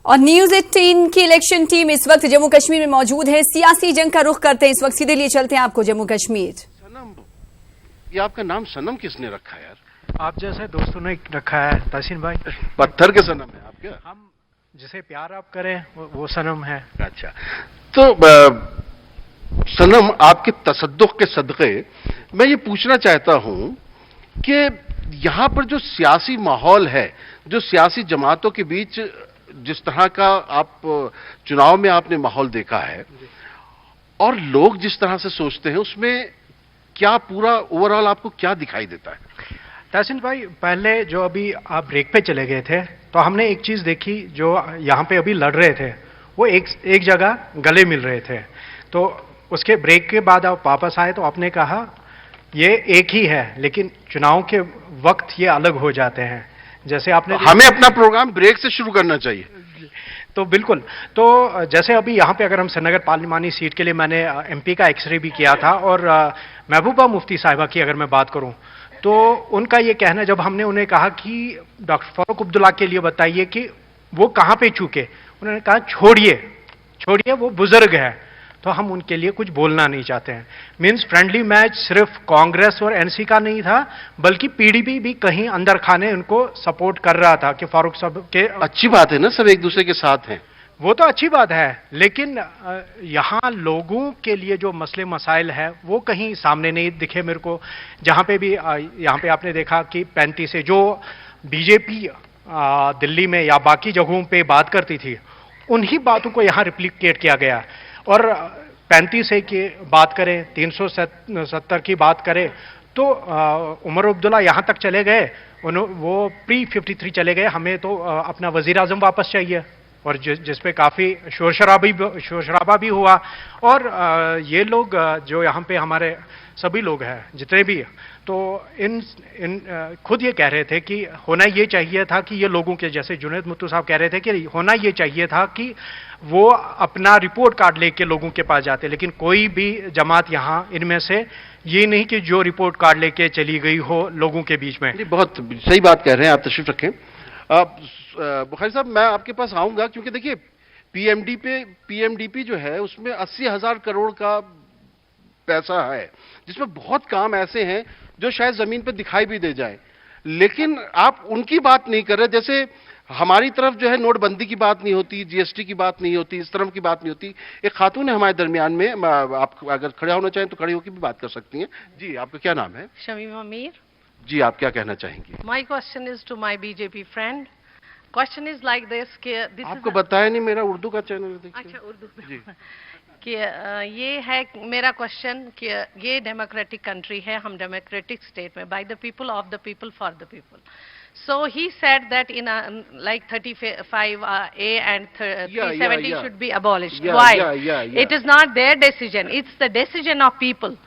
और न्यूज 18 की election team इस वक्त जम्मू कश्मीर में मौजूद है। सियासी जंग का रुख करते हैं इस वक्त, सीधे लिए चलते हैं आपको जम्मू कश्मीर। सनम, ये आपका नाम सनम किसने रखा है यार? आप जैसे दोस्तों ने रखा है तहसीन भाई। पत्थर के सनम है आपके? हम जिसे प्यार आप करें वो सनम है। अच्छा, तो सनम, आपके तसद्दुक के सदक़े मैं ये पूछना चाहता हूं कि यहां पर जो सियासी माहौल है, जो सियासी जमातों के बीच जिस तरह का आप चुनाव में आपने माहौल देखा है और लोग जिस तरह से सोचते हैं, उसमें क्या पूरा ओवरऑल आपको क्या दिखाई देता है? तहसीन भाई, पहले जो अभी आप ब्रेक पे चले गए थे तो हमने एक चीज देखी, जो यहाँ पे अभी लड़ रहे थे वो एक जगह गले मिल रहे थे। तो उसके ब्रेक के बाद आप वापस आए तो आपने कहा ये एक ही है, लेकिन चुनाव के वक्त ये अलग हो जाते हैं। जैसे आपने हमें अपना प्रोग्राम ब्रेक से शुरू करना चाहिए। तो बिल्कुल, तो जैसे अभी यहाँ पे अगर हम श्रीनगर पार्लिमानी सीट के लिए मैंने एमपी का एक्सरे भी किया था, और महबूबा मुफ्ती साहिबा की अगर मैं बात करूं तो उनका ये कहना, जब हमने उन्हें कहा कि डॉक्टर फारूक अब्दुल्ला के लिए बताइए कि वो कहां पे चूके, उन्होंने कहा छोड़िए वो बुजुर्ग है, तो हम उनके लिए कुछ बोलना नहीं चाहते हैं। मींस फ्रेंडली मैच सिर्फ कांग्रेस और एनसी का नहीं था, बल्कि पीडीपी भी कहीं अंदर खाने उनको सपोर्ट कर रहा था कि फारूक साहब के। अच्छी बात है ना, सब एक दूसरे के साथ हैं, वो तो अच्छी बात है, लेकिन यहाँ लोगों के लिए जो मसले मसाइल है वो कहीं सामने नहीं दिखे मेरे को। जहाँ पे भी यहाँ पे आपने देखा कि 35 से जो बीजेपी दिल्ली में या बाकी जगहों पे बात करती थी, उन्हीं बातों को यहाँ रिप्लिकेट किया गया। और 35 से की बात करें, 370 की बात करें, तो उमर अब्दुल्ला यहाँ तक चले गए, वो प्री 53 चले गए, हमें तो अपना वजीर आजम वापस चाहिए, और जिस पे काफी शोर शराबा भी हुआ। और ये लोग जो यहाँ पे हमारे सभी लोग हैं जितने भी, तो इन खुद ये कह रहे थे कि होना ये चाहिए था कि ये लोगों के, जैसे जुनैद मुत्तू साहब कह रहे थे कि होना ये चाहिए था कि वो अपना रिपोर्ट कार्ड लेके लोगों के पास जाते, लेकिन कोई भी जमात यहाँ इनमें से ये नहीं कि जो रिपोर्ट कार्ड लेके चली गई हो लोगों के बीच में। बहुत सही बात कह रहे हैं आप, तशरीफ रखें। बुखारी साहब, मैं आपके पास आऊंगा, क्योंकि देखिए पीएमडीपी जो है उसमें 80,000 करोड़ का पैसा है, जिसमें बहुत काम ऐसे हैं जो शायद जमीन पर दिखाई भी दे जाए, लेकिन आप उनकी बात नहीं कर रहे। जैसे हमारी तरफ जो है नोटबंदी की बात नहीं होती, जीएसटी की बात नहीं होती, इस तरह की बात नहीं होती। एक खातून है हमारे दरमियान में, आप अगर खड़े होना चाहें तो खड़े होकर भी बात कर सकती हैं। जी, आपका क्या नाम है? शमीमा मीर। जी, आप क्या कहना चाहेंगी? My question is to my BJP friend. Question is like this कि आपको बताया नहीं, मेरा उर्दू का चैनल है। अच्छा, उर्दू जी। कि ये है मेरा क्वेश्चन कि ये डेमोक्रेटिक कंट्री है, हम डेमोक्रेटिक स्टेट में, by the people, of the people, for the people. So he said that in like 35A and 370 should be abolished. Why? It is not their decision, it's the decision of people.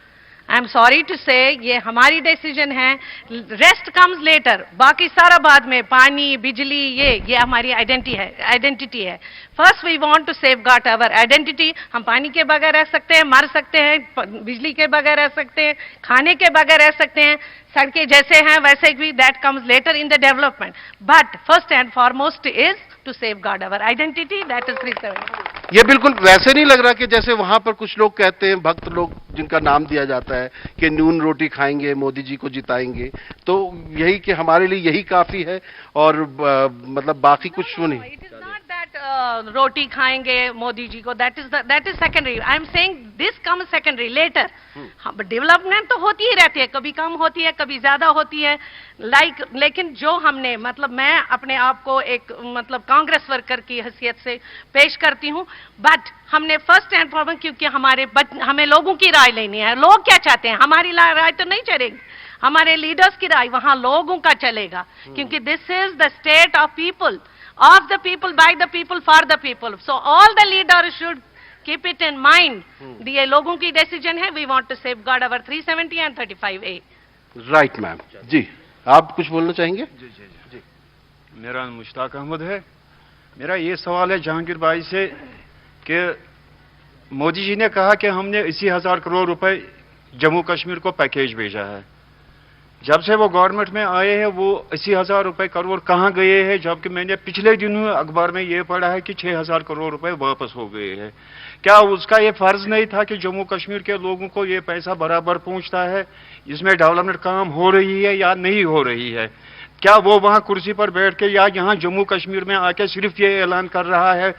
I am sorry to say, ये हमारी decision है, rest comes later, बाकी सारा बाद में, पानी, बिजली, ये हमारी आइडेंटिटी है। First we want to safeguard our identity. हम पानी के बगैर रह सकते हैं, मर सकते हैं, बिजली के बगैर रह सकते हैं, खाने के बगैर रह सकते हैं, सड़कें जैसे हैं वैसे भी, that comes later in the development, but first and foremost is to safeguard our identity, that is 370। ये बिल्कुल वैसे नहीं लग रहा कि जैसे वहां पर कुछ लोग कहते हैं, भक्त लोग जिनका नाम दिया जाता है कि नून रोटी खाएंगे, मोदी जी को जिताएंगे, तो यही कि हमारे लिए यही काफी है, और मतलब बाकी कुछ नहीं। रोटी खाएंगे मोदी जी को, that is secondary. I am saying this come secondary later. Development तो होती ही रहती है, कभी कम होती है, कभी ज्यादा होती है, लेकिन जो हमने, मतलब मैं अपने आप को एक मतलब कांग्रेस वर्कर की हैसियत से पेश करती हूं, बट हमने फर्स्ट एंड फॉरमोस्ट, क्योंकि हमें लोगों की राय लेनी है, लोग क्या चाहते हैं, हमारी राय तो नहीं चलेगी, हमारे लीडर्स की राय वहां लोगों का चलेगा, क्योंकि this is the state of people, of the people, by the people, for the people. So all the leaders should keep it in mind. ये लोगों की decision है, we want to safeguard our 370 and 35A. Right, ma'am. जी, आप कुछ बोलना चाहेंगे? जी। मेरा नाम मुश्ताक अहमद है। मेरा ये सवाल है जहांगीर भाई से कि मोदी जी ने कहा कि हमने 80,000 करोड़ रुपए जम्मू कश्मीर को पैकेज भेजा है, जब से वो गवर्नमेंट में आए हैं वो 80,000 रुपए करोड़ कहाँ गए हैं, जबकि मैंने पिछले दिनों अखबार में ये पढ़ा है कि 6,000 करोड़ रुपए वापस हो गए हैं। क्या उसका ये फर्ज नहीं था कि जम्मू कश्मीर के लोगों को ये पैसा बराबर पहुंचता है, इसमें डेवलपमेंट काम हो रही है या नहीं हो रही है? क्या वो वहां कुर्सी पर बैठ के या यहाँ जम्मू कश्मीर में आके सिर्फ ये ऐलान कर रहा है,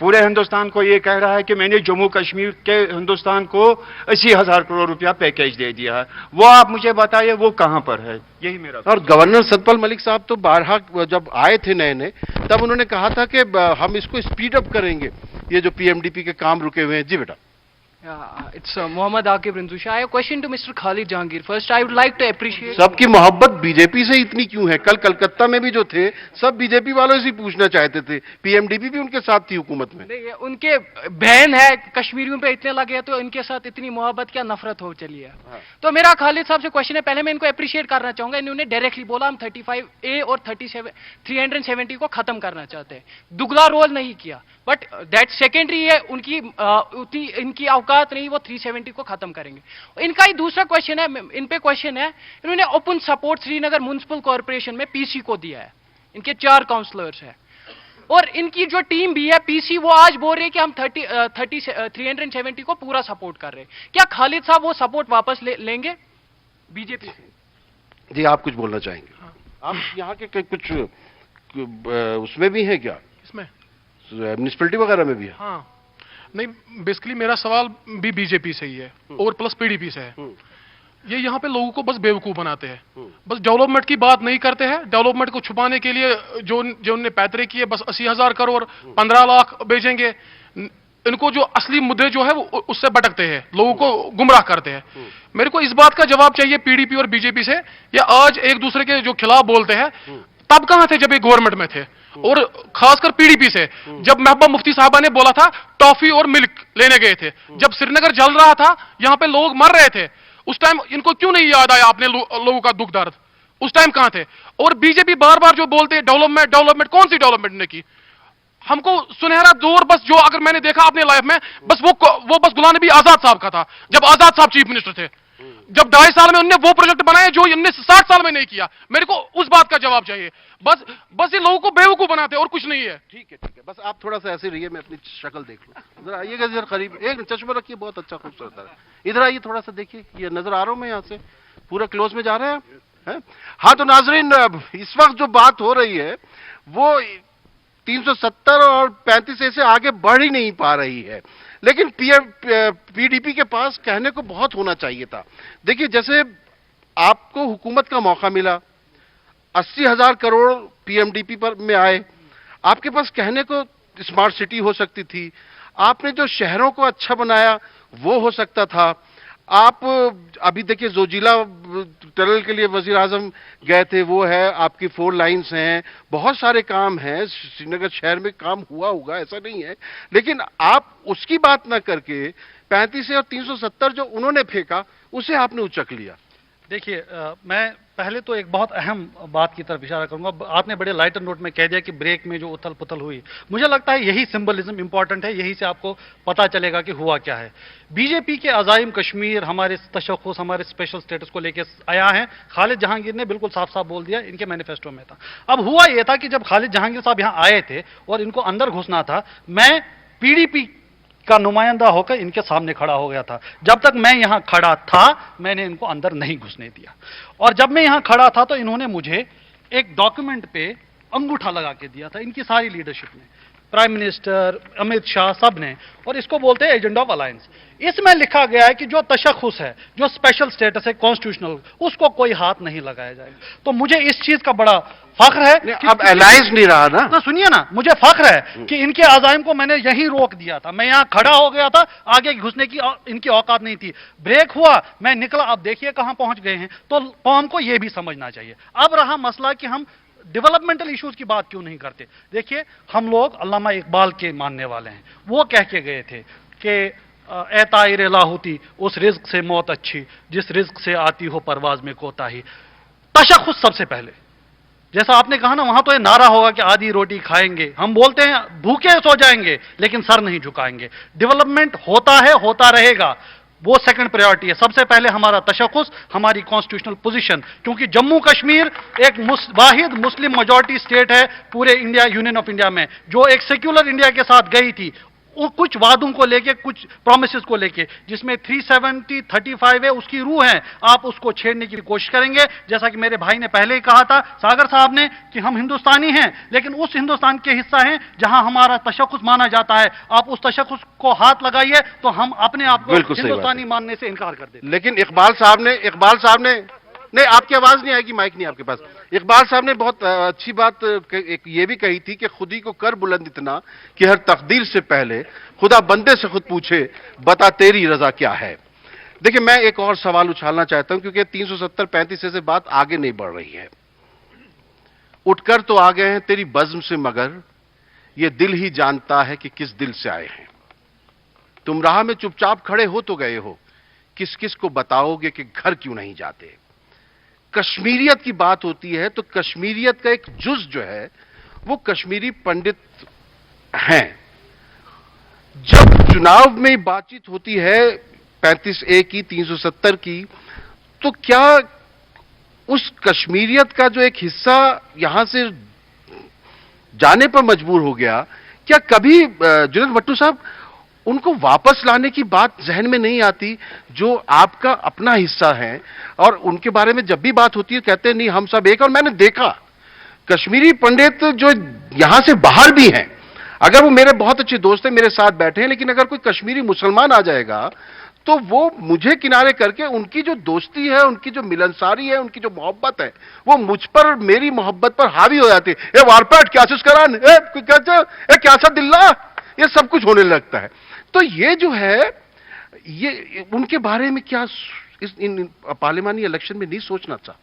पूरे हिंदुस्तान को ये कह रहा है कि मैंने जम्मू कश्मीर के हिंदुस्तान को 80,000 करोड़ रुपया पैकेज दे दिया है? वो आप मुझे बताइए वो कहां पर है, यही मेरा। और गवर्नर सतपाल मलिक साहब तो बारहा जब आए थे नए नए, तब उन्होंने कहा था कि हम इसको स्पीड अप करेंगे, ये जो पीएमडीपी के काम रुके हुए हैं। जी बेटा। It's Mohammad Aqib Rinzusha. I have a question to Mr. Khalid Jahangir. First, I would like to appreciate. सबकी मोहब्बत बीजेपी से इतनी क्यों है? कल कलकत्ता में भी जो थे सब बीजेपी वालों से पूछना चाहते थे, पीएमडीपी भी उनके साथ थी हुकूमत में। नहीं, उनके बहन है, कश्मीरियों पे इतने लगे तो इनके साथ इतनी मोहब्बत क्या नफरत हो चली है। तो मेरा खालिद साहब से क्वेश्चन है, पहले मैं इनको अप्रिशिएट करना चाहूंगा, इन्होंने डायरेक्टली बोला हम 35A और 370 को खत्म करना चाहते हैं, दुगला रोल नहीं किया, बट दैट सेकेंडरी है, उनकी उतनी इनकी औकात नहीं वो 370 को खत्म करेंगे। इनका ही दूसरा क्वेश्चन है, इन पे क्वेश्चन है, इन्होंने open support Srinagar municipal corporation में पीसी को दिया है, इनके 4 काउंसलर्स हैं और इनकी जो टीम भी है पीसी, वो आज बोल रहे हैं कि हम 370 को पूरा सपोर्ट कर रहे हैं। क्या खालिद साहब वो सपोर्ट वापस लेंगे बीजेपी से? जी आप कुछ बोलना चाहेंगे? आप यहाँ के कुछ उसमें भी है क्या, इसमें म्युनिसिपैलिटी वगैरह में भी है? हाँ, नहीं, बेसिकली मेरा सवाल भी बीजेपी से ही है और प्लस पीडीपी से है। ये यहाँ पे लोगों को बस बेवकूफ बनाते हैं, बस डेवलपमेंट की बात नहीं करते हैं। डेवलपमेंट को छुपाने के लिए जो उन्होंने पैतरे किए, बस 80,000 करोड़ 15 लाख भेजेंगे, इनको जो असली मुद्दे जो है वो उससे भटकते हैं, लोगों को गुमराह करते हैं। मेरे को इस बात का जवाब चाहिए पीडीपी और बीजेपी से, या आज एक दूसरे के जो खिलाफ बोलते हैं तब कहां थे जब ये गवर्नमेंट में थे? और खासकर पीडीपी से जब महबूबा मुफ्ती साहबा ने बोला था टॉफी और मिल्क लेने गए थे, जब श्रीनगर जल रहा था, यहां पे लोग मर रहे थे, उस टाइम इनको क्यों नहीं याद आया अपने लोगों का दुख दर्द? उस टाइम कहां थे? और बीजेपी बार बार जो बोलते हैं डेवलपमेंट डेवलपमेंट, कौन सी डेवलपमेंट ने की? हमको सुनहरा दौर बस जो अगर मैंने देखा अपने लाइफ में, बस वो बस गुलाम नबी आजाद साहब का था, जब आजाद साहब चीफ मिनिस्टर थे, जब 2.5 साल में उन्होंने वो प्रोजेक्ट बनाए जो 60 साल में नहीं किया। मेरे को उस बात का जवाब चाहिए। बस ये लोगों को बेवकूफ बनाते हैं और कुछ नहीं है। ठीक है, बस आप थोड़ा सा ऐसे रहिए, मैं अपनी शक्ल देख लूं। जरा आइएगा, जरा करीब, एक चश्मा रखिए, बहुत अच्छा खूबसूरत है। इधर आइए, थोड़ा सा देखिए, ये नजर आ रहा हूं मैं यहाँ से, पूरा क्लोज में जा रहे हैं। हाँ, तो नाजरीन, इस वक्त जो बात हो रही है वो 370 और 35A से आगे बढ़ ही नहीं पा रही है, लेकिन पीडीपी के पास कहने को बहुत होना चाहिए था। देखिए, जैसे आपको हुकूमत का मौका मिला, 80,000 करोड़ पीएमडीपी पर में आए, आपके पास कहने को स्मार्ट सिटी हो सकती थी, आपने जो शहरों को अच्छा बनाया वो हो सकता था। आप अभी देखिए जोजिला टनल के लिए वजीर आजम गए थे, वो है, आपकी 4 लाइन्स हैं, बहुत सारे काम हैं, श्रीनगर शहर में काम हुआ होगा, ऐसा नहीं है, लेकिन आप उसकी बात ना करके 35 और 370 जो उन्होंने फेंका उसे आपने उचक लिया। देखिए, मैं पहले तो एक बहुत अहम बात की तरफ इशारा करूंगा। आपने बड़े लाइटर नोट में कह दिया कि ब्रेक में जो उथल पुथल हुई, मुझे लगता है यही सिंबलिज्म इंपॉर्टेंट है, यही से आपको पता चलेगा कि हुआ क्या है। बीजेपी के अजाइम कश्मीर, हमारे तशख्खुस, हमारे स्पेशल स्टेटस को लेकर आया है। खालिद जहांगीर ने बिल्कुल साफ साफ बोल दिया, इनके मैनिफेस्टो में था। अब हुआ यह था कि जब खालिद जहांगीर साहब यहां आए थे और इनको अंदर घुसना था, मैं पीडीपी का नुमाइंदा होकर इनके सामने खड़ा हो गया था। जब तक मैं यहां खड़ा था मैंने इनको अंदर नहीं घुसने दिया, और जब मैं यहां खड़ा था तो इन्होंने मुझे एक डॉक्यूमेंट पे अंगूठा लगा के दिया था, इनकी सारी लीडरशिप ने, प्राइम मिनिस्टर, अमित शाह, सब ने, और इसको बोलते हैं एजेंडा ऑफ अलायंस। इसमें लिखा गया है कि जो तशख्खुस है, जो स्पेशल स्टेटस है कॉन्स्टिट्यूशनल, उसको कोई हाथ नहीं लगाया जाएगा। तो मुझे इस चीज का बड़ा फख्र है। अब अलायंस नहीं रहा ना, सुनिए ना, मुझे फख्र है कि इनके अजाइम को मैंने यहीं रोक दिया था। मैं यहां खड़ा हो गया था, आगे घुसने की इनकी औकात नहीं थी। ब्रेक हुआ, मैं निकला, अब देखिए कहां पहुंच गए हैं। तो कौम को यह भी समझना चाहिए। अब रहा मसला कि हम डेवलपमेंटल इश्यूज की बात क्यों नहीं करते। देखिए, हम लोग अल्लामा इकबाल के मानने वाले हैं, वो कह के गए थे कि ए ताइर लाहौती, उस रिज्क से मौत अच्छी जिस रिज्क से आती हो परवाज में कोताही। तशख्खुस सबसे पहले, जैसा आपने कहा ना, वहां तो ये नारा होगा कि आधी रोटी खाएंगे, हम बोलते हैं भूखे सो जाएंगे लेकिन सर नहीं झुकाएंगे। डेवलपमेंट होता है, होता रहेगा, वो सेकंड प्रायोरिटी है। सबसे पहले हमारा तशख़्ख़ुस, हमारी कॉन्स्टिट्यूशनल पोजीशन, क्योंकि जम्मू कश्मीर एक वाहिद मुस्लिम मेजॉरिटी स्टेट है पूरे इंडिया, यूनियन ऑफ इंडिया में, जो एक सेक्युलर इंडिया के साथ गई थी कुछ वादों को लेके, कुछ प्रोमिसेस को लेके, जिसमें 370, 35 है, उसकी रूह है। आप उसको छेड़ने की कोशिश करेंगे, जैसा कि मेरे भाई ने पहले ही कहा था, सागर साहब ने, कि हम हिंदुस्तानी हैं, लेकिन उस हिंदुस्तान के हिस्सा हैं जहां हमारा तशख़्ख़ुस माना जाता है। आप उस तशख़्ख़ुस को हाथ लगाइए तो हम अपने आप को हिंदुस्तानी मानने से इनकार कर देते। लेकिन इकबाल साहब ने नहीं, आपकी आवाज नहीं आएगी, माइक नहीं आपके पास। इकबाल साहब ने बहुत अच्छी बात एक ये भी कही थी कि खुदी को कर बुलंद इतना कि हर तकदीर से पहले खुदा बंदे से खुद पूछे, बता तेरी रजा क्या है। देखिए, मैं एक और सवाल उछालना चाहता हूं, क्योंकि 370-35 से बात आगे नहीं बढ़ रही है। उठकर तो आ गए हैं तेरी बज़्म से, मगर ये दिल ही जानता है कि किस दिल से आए हैं। तुम राह में चुपचाप खड़े हो तो गए हो, किस किस को बताओगे कि घर क्यों नहीं जाते। कश्मीरियत की बात होती है तो कश्मीरियत का एक जुज जो है वो कश्मीरी पंडित हैं। जब चुनाव में बातचीत होती है 35A की, 370 की, तो क्या उस कश्मीरियत का जो एक हिस्सा यहां से जाने पर मजबूर हो गया, क्या कभी जुनेद भट्टू साहब उनको वापस लाने की बात जहन में नहीं आती, जो आपका अपना हिस्सा है? और उनके बारे में जब भी बात होती है कहते हैं नहीं हम सब एक। और मैंने देखा कश्मीरी पंडित जो यहां से बाहर भी हैं, अगर वो मेरे बहुत अच्छे दोस्त हैं, मेरे साथ बैठे हैं, लेकिन अगर कोई कश्मीरी मुसलमान आ जाएगा तो वो मुझे किनारे करके उनकी जो दोस्ती है, उनकी जो मिलनसारी है, उनकी जो मोहब्बत है, वो मुझ पर, मेरी मोहब्बत पर हावी हो जाती है। वारपेट क्या करान, क्या सा दिल्ला, ये सब कुछ होने लगता है। तो ये जो है, ये उनके बारे में क्या इन पार्लिमानी इलेक्शन में नहीं सोचना था?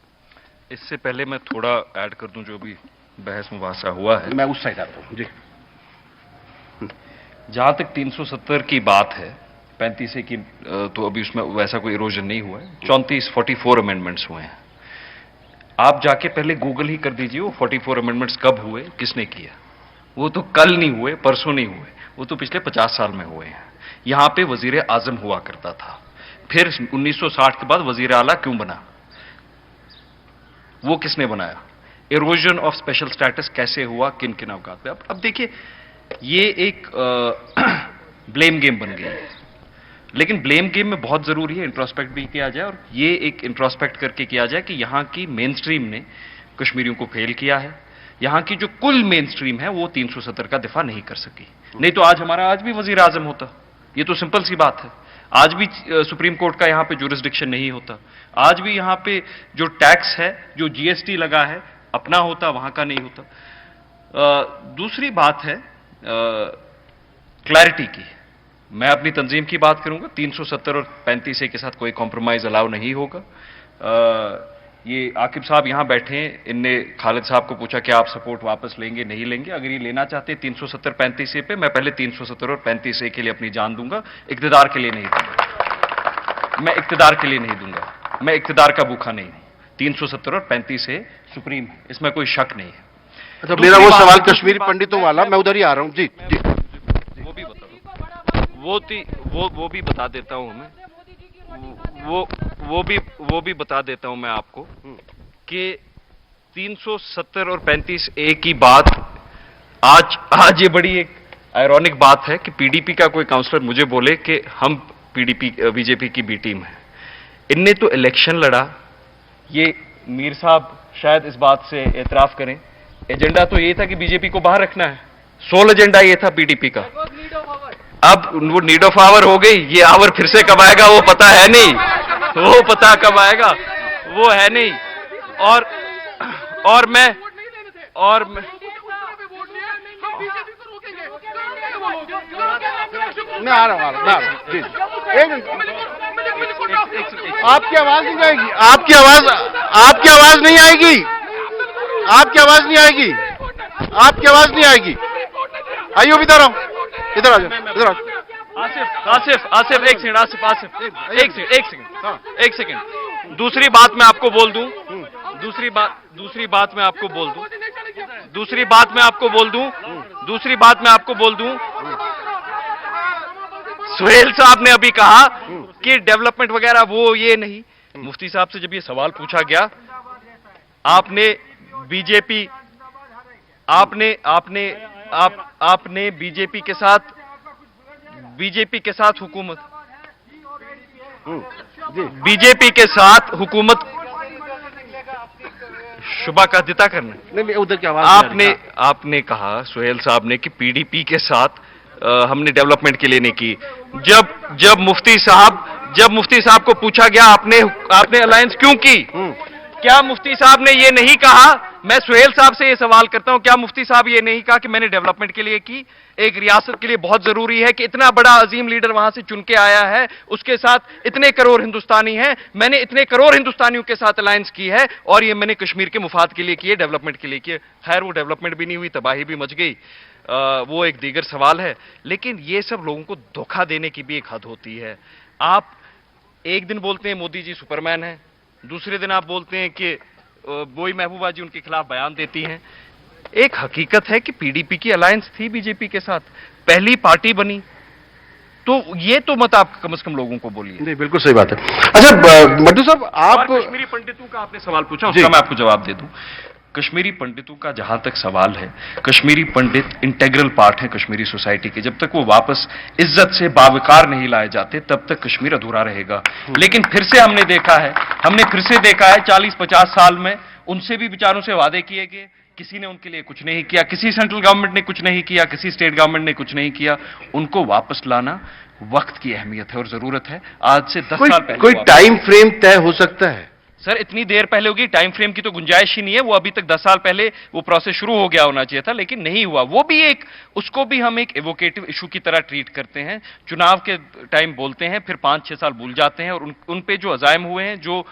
इससे पहले मैं थोड़ा ऐड कर दूं, जो भी बहस मुबासा हुआ है, मैं उस साइड आता हूं जी। जहां तक 370 की बात है, 35A की, तो अभी उसमें वैसा कोई इरोजन नहीं हुआ है। 44 अमेंडमेंट्स हुए हैं। आप जाके पहले गूगल ही कर दीजिए वो 44 अमेंडमेंट्स कब हुए, किसने किया। वो तो कल नहीं हुए, परसों नहीं हुए, वो तो पिछले 50 साल में हुए हैं। यहां पे वजीर आजम हुआ करता था, फिर 1960 के बाद वजीर आला क्यों बना, वो किसने बनाया, इरोजन ऑफ स्पेशल स्टेटस कैसे हुआ, किन किन अवकात पे। अब देखिए, ये एक ब्लेम गेम बन गई है, लेकिन ब्लेम गेम में बहुत जरूरी है इंट्रोस्पेक्ट भी किया जाए, और ये एक इंट्रोस्पेक्ट करके किया जाए कि यहां की मेन स्ट्रीम ने कश्मीरियों को फेल किया है। यहां की जो कुल मेन स्ट्रीम है वो 370 का दिफा नहीं कर सकी, नहीं तो आज भी वजीर आजम होता। ये तो सिंपल सी बात है। आज भी सुप्रीम कोर्ट का यहां पे जुरिस्डिक्शन नहीं होता। आज भी यहां पे जो टैक्स है, जो GST लगा है, अपना होता, वहां का नहीं होता। दूसरी बात है क्लैरिटी की। मैं अपनी तंजीम की बात करूंगा, 370 और 35A के साथ कोई कॉम्प्रोमाइज अलाउ नहीं होगा। ये आकिब साहब यहां बैठे हैं, इनने खालिद साहब को पूछा कि आप सपोर्ट वापस लेंगे, नहीं लेंगे। अगर ये लेना चाहते हैं 370-35A पे, मैं पहले 370 और 35A के लिए अपनी जान दूंगा, इक्तदार के लिए नहीं दूंगा। मैं इक्तदार के लिए नहीं दूंगा, मैं इक्तदार का भूखा नहीं हूं। 370 और 35A सुप्रीम, इसमें कोई शक नहीं है। अच्छा, मेरा वो सवाल कश्मीरी पंडितों वाला, मैं उधर ही आ रहा हूं जी। वो भी बता देता हूं मैं, वो भी बता देता हूं मैं आपको कि 370 और 35A की बात आज ये बड़ी एक आयरॉनिक बात है कि PDP का कोई काउंसलर मुझे बोले कि हम बीजेपी की बी टीम है। इनने तो इलेक्शन लड़ा, ये मीर साहब शायद इस बात से एतराफ करें, एजेंडा तो ये था कि बीजेपी को बाहर रखना है, सोल एजेंडा ये था PDP का। अब वो नीड ऑफ आवर हो गई, ये आवर फिर से कब आएगा वो पता है नहीं, वो पता कब आएगा वो है नहीं। और मैं आ रहा हूं जी। आपकी आवाज नहीं जाएगी, आपकी आवाज नहीं आएगी, आपकी आवाज नहीं आएगी, आपकी आवाज नहीं आएगी। आइए इधर आओ, इधर आ जाओ, इधर आ जाओ। आसिफ एक सेकंड। दूसरी बात मैं आपको बोल दूं, सुहेल साहब ने अभी कहा कि डेवलपमेंट वगैरह वो ये नहीं। मुफ्ती साहब से जब ये सवाल पूछा गया, आपने बीजेपी आपने बीजेपी के साथ हुकूमत शुभाकांक्षिता करना। नहीं, उधर की आवाज आपने कहा सुहेल साहब ने कि पीडीपी के साथ हमने डेवलपमेंट के लिए नहीं की। जब मुफ्ती साहब को पूछा गया आपने अलायंस क्यों की, क्या मुफ्ती साहब ने ये नहीं कहा, मैं सुहेल साहब से ये सवाल करता हूं, क्या मुफ्ती साहब ये नहीं कहा कि मैंने डेवलपमेंट के लिए की? एक रियासत के लिए बहुत जरूरी है कि इतना बड़ा अजीम लीडर वहां से चुन के आया है, उसके साथ इतने करोड़ हिंदुस्तानी हैं, मैंने इतने करोड़ हिंदुस्तानियों के साथ अलायंस की है और ये मैंने कश्मीर के मुफाद के लिए की है, डेवलपमेंट के लिए की है। खैर वो डेवलपमेंट भी नहीं हुई, तबाही भी मच गई, वो एक दीगर सवाल है। लेकिन ये सब लोगों को धोखा देने की भी एक हद होती है। आप एक दिन बोलते हैं मोदी जी सुपरमैन है, दूसरे दिन आप बोलते हैं कि वही महबूबा जी उनके खिलाफ बयान देती हैं। एक हकीकत है कि पीडीपी की अलायंस थी बीजेपी के साथ, पहली पार्टी बनी, तो ये तो मत आप कम से कम लोगों को बोलिए। नहीं, बिल्कुल सही बात है। अच्छा मट्टू साहब, आप कश्मीरी पंडितों का आपने सवाल पूछा, उसका मैं आपको जवाब दे दूं। कश्मीरी पंडितों का जहां तक सवाल है, कश्मीरी पंडित इंटेग्रल पार्ट है कश्मीरी सोसाइटी के। जब तक वो वापस इज्जत से बावकार नहीं लाए जाते तब तक कश्मीर अधूरा रहेगा। लेकिन फिर से हमने देखा है 40-50 साल में उनसे भी विचारों से वादे किए गए, किसी ने उनके लिए कुछ नहीं किया, किसी सेंट्रल गवर्नमेंट ने कुछ नहीं किया, किसी स्टेट गवर्नमेंट ने कुछ नहीं किया। उनको वापस लाना वक्त की अहमियत है और जरूरत है। आज से 10 साल पहले कोई टाइम फ्रेम तय हो सकता है? सर इतनी देर पहले होगी, टाइम फ्रेम की तो गुंजाइश ही नहीं है। वो अभी तक 10 साल पहले वो प्रोसेस शुरू हो गया होना चाहिए था, लेकिन नहीं हुआ। वो भी उसको भी हम एक एवोकेटिव इशू की तरह ट्रीट करते हैं। चुनाव के टाइम बोलते हैं, फिर 5-6 साल भूल जाते हैं, और उन पे जो अजायम हुए हैं, जो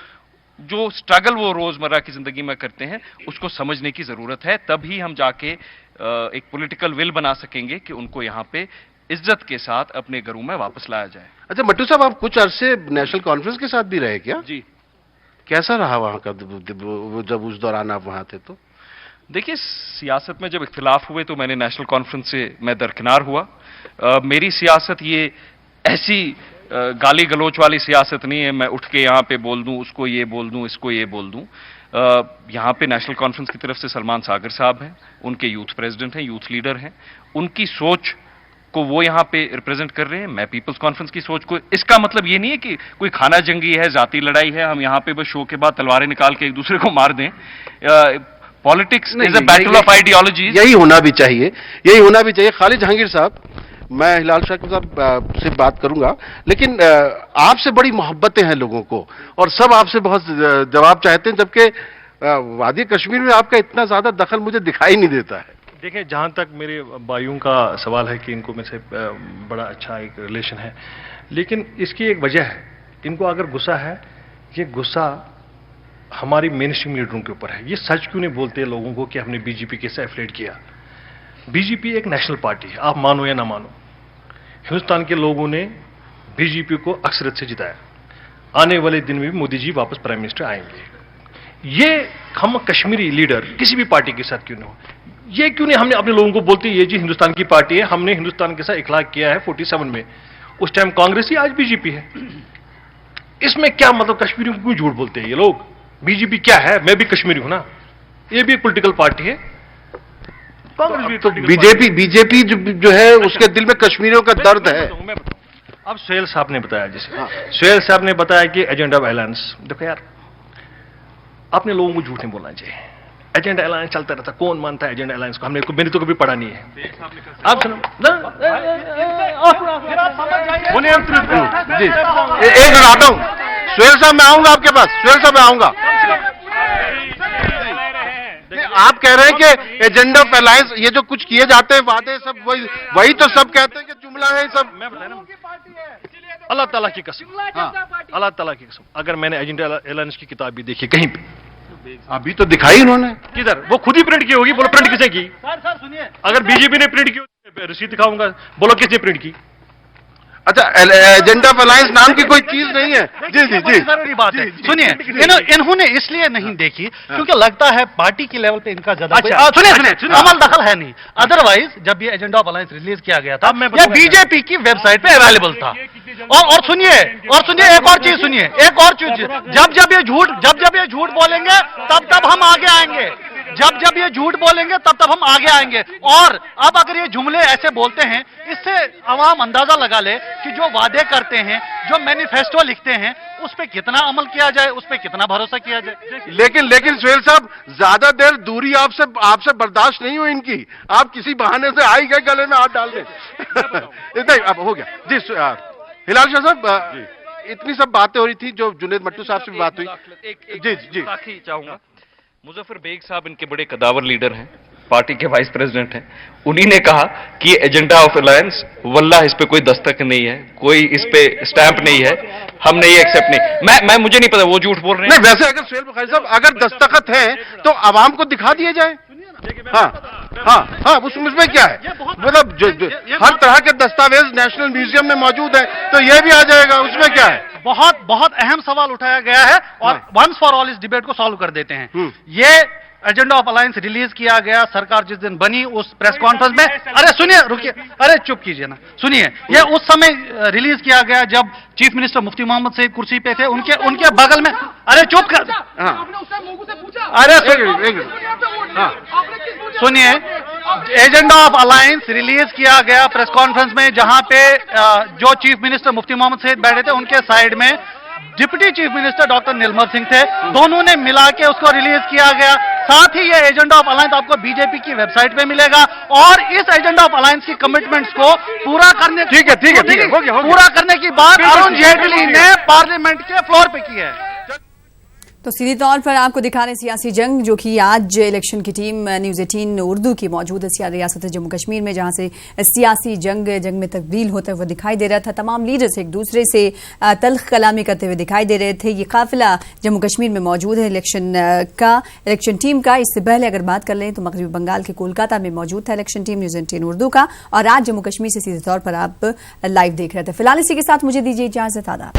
स्ट्रगल वो रोजमर्रा की जिंदगी में करते हैं, उसको समझने की जरूरत है। तभी हम जाके एक पॉलिटिकल विल बना सकेंगे कि उनको यहाँ पे इज्जत के साथ अपने घरों में वापस लाया जाए। अच्छा मट्टू साहब, आप कुछ अरसे नेशनल कॉन्फ्रेंस के साथ भी रहे क्या? जी। कैसा रहा वहां का जब उस दौरान आप वहां थे? तो देखिए, सियासत में जब इख्तिलाफ हुए तो मैंने नेशनल कॉन्फ्रेंस से मैं दरकिनार हुआ। मेरी सियासत ये ऐसी गाली गलोच वाली सियासत नहीं है, मैं उठ के यहाँ पे बोल दूं, उसको ये बोल दूं, इसको ये बोल दूं। यहाँ पे नेशनल कॉन्फ्रेंस की तरफ से सलमान सागर साहब हैं, उनके यूथ प्रेसिडेंट हैं, यूथ लीडर हैं, उनकी सोच को वो यहाँ पे रिप्रेजेंट कर रहे हैं, मैं पीपल्स कॉन्फ्रेंस की सोच को। इसका मतलब ये नहीं है कि कोई खाना जंगी है, जाति लड़ाई है, हम यहाँ पे बस शो के बाद तलवारें निकाल के एक दूसरे को मार दें। Politics is a battle of ideologies. यही होना भी चाहिए। खालिद जहांगीर साहब, मैं हिलाल शाह साहब से बात करूंगा, लेकिन आपसे बड़ी मोहब्बतें हैं लोगों को और सब आपसे बहुत जवाब चाहते हैं, जबकि वादी कश्मीर में आपका इतना ज्यादा दखल मुझे दिखाई नहीं देता है। देखिए, जहाँ तक मेरे भाइयों का सवाल है कि इनको मेरे से बड़ा अच्छा एक रिलेशन है, लेकिन इसकी एक वजह है, इनको अगर गुस्सा है, ये गुस्सा हमारी मेन स्ट्रीम लीडरों के ऊपर है। ये सच क्यों नहीं बोलते लोगों को कि हमने बीजेपी के साथ एफिलिएट किया? बीजेपी एक नेशनल पार्टी है, आप मानो या ना मानो। हिंदुस्तान के लोगों ने बीजेपी को अक्सरत से जिताया। आने वाले दिन में भी मोदी जी वापस प्राइम मिनिस्टर आएंगे। ये हम कश्मीरी लीडर किसी भी पार्टी के साथ क्यों नहीं हो, ये क्यों नहीं हमने अपने लोगों को बोलते ये जी हिंदुस्तान की पार्टी है, हमने हिंदुस्तान के साथ इखलाक किया है 47 में, उस टाइम कांग्रेस ही, आज बीजेपी है। इसमें क्या मतलब, कश्मीरियों को क्यों झूठ बोलते हैं ये लोग? बीजेपी क्या है, मैं भी कश्मीरी हूं ना, ये भी एक पॉलिटिकल पार्टी है, कांग्रेस भी। तो बीजेपी जो है उसके दिल में कश्मीरियों का दर्द है। अब सुहेल साहब ने बताया, जैसे सुहेल साहब ने बताया कि एजेंडा ऑफ अलायंस, देखो यार, आपने लोगों को झूठ नहीं बोलना चाहिए। एजेंडा अलायंस चलता रहता, कौन मानता है एजेंडा अलायंस को? हमने मैंने तो कभी पढ़ा नहीं है। आप सुनो जी, एक मिनट आता हूं। सुहेल साहब मैं आऊंगा आपके पास, सुहेल साहब मैं आऊंगा। आप कह रहे हैं कि एजेंडा ऑफ अलायंस, ये जो कुछ किए जाते हैं वादे, सब वही तो सब कहते हैं कि जुमला है सब। मैं बताया ना, अल्लाह ताला की कसम, अल्लाह ताला की कसम, अगर मैंने एजेंडा अलायंस की किताब भी देखी कहीं पे, अभी तो दिखाई उन्होंने, किधर? वो खुद ही प्रिंट की होगी, बोलो प्रिंट किसने की? सर सुनिए, अगर बीजेपी ने प्रिंट की रसीद दिखाऊंगा, बोलो किसने प्रिंट की? अच्छा, एजेंडा ऑफ अलायंस नाम की कोई चीज नहीं है। जी जी जी, जरूरी बात है। सुनिए, इन्होंने इसलिए नहीं देखी क्योंकि लगता है पार्टी की लेवल पे इनका ज्यादा सुनिए अमल दखल है नहीं। अदरवाइज जब ये एजेंडा ऑफ अलायंस रिलीज किया गया था ये बीजेपी की वेबसाइट पे अवेलेबल था। और सुनिए एक और चीज सुनिए, एक और चीज, जब ये झूठ बोलेंगे तब हम आगे आएंगे। जब ये झूठ बोलेंगे तब हम आगे आएंगे। और अब अगर ये जुमले ऐसे बोलते हैं, इससे आवाम अंदाजा लगा ले कि जो वादे करते हैं, जो मैनिफेस्टो लिखते हैं, उस पे कितना अमल किया जाए, उस पे कितना भरोसा किया जाए। लेकिन सुहेल साहब, ज्यादा देर दूरी आपसे बर्दाश्त नहीं हुई इनकी। आप किसी बहाने से आई गए गले में हाथ डाल दें। इतना ही, अब हो गया जी। हिलाल शाह साहब, इतनी सब बातें हो रही थी, जो जुनेद मट्टू साहब से भी बात हुई। जी जी, चाहूंगा मुजफ्फर बेग साहब इनके बड़े कदावर लीडर हैं, पार्टी के वाइस प्रेसिडेंट हैं। उन्हीं ने कहा कि एजेंडा ऑफ अलायंस, वल्लाह इस पे कोई दस्तक नहीं है, कोई इस पे स्टैंप नहीं है, हमने ये एक्सेप्ट नहीं। मैं मुझे नहीं पता वो झूठ बोल रहे हैं। नहीं, वैसे अगर सुहेल बुखारी साहब, अगर दस्तखत है तो आवाम को दिखा दिए जाए। हाँ, उसमें क्या है, मतलब हर तरह के दस्तावेज नेशनल म्यूजियम में मौजूद है, तो ये भी आ जाएगा, उसमें क्या है। बहुत अहम सवाल उठाया गया है और वंस फॉर ऑल इस डिबेट को सॉल्व कर देते हैं। ये एजेंडा ऑफ अलायंस रिलीज किया गया, सरकार जिस दिन बनी उस प्रेस कॉन्फ्रेंस में, अरे सुनिए, रुकिए, अरे चुप कीजिए ना, सुनिए, ये उस समय रिलीज किया गया जब चीफ मिनिस्टर मुफ्ती मोहम्मद सईद कुर्सी पे थे, उनके बगल में, अरे चुप कर, अरे सुनिए, एजेंडा ऑफ अलायंस रिलीज किया गया प्रेस कॉन्फ्रेंस में, जहां पे जो चीफ मिनिस्टर मुफ्ती मोहम्मद सईद बैठे थे, उनके साइड में deputy chief minister doctor Nirmal Singh थे। दोनों ने मिला के उसको रिलीज किया गया। साथ ही ये एजेंडा ऑफ अलायंस आपको बीजेपी की वेबसाइट पे मिलेगा और इस एजेंडा ऑफ अलायंस की कमिटमेंट्स को पूरा करने, ठीक है, पूरा करने की बात अरुण जेटली ने पार्लियामेंट के फ्लोर पे की है। तो सीधे तौर पर आपको दिखा रहे सियासी जंग, जो कि आज इलेक्शन की टीम न्यूज़ 18 उर्दू की मौजूद है रियासत जम्मू कश्मीर में, जहां से सियासी जंग में तब्दील होते हुए दिखाई दे रहा था। तमाम लीडर्स एक दूसरे से तल्ख कलामी करते हुए दिखाई दे रहे थे। ये काफिला जम्मू कश्मीर में मौजूद है इलेक्शन टीम का। इससे पहले अगर बात कर लें तो मगरबी बंगाल के कोलकाता में मौजूद था इलेक्शन टीम न्यूज़ 18 उर्दू का, और आज जम्मू कश्मीर से सीधे तौर पर आप लाइव देख रहे थे। फिलहाल इसी के साथ मुझे दीजिए इजाजत। आदाब।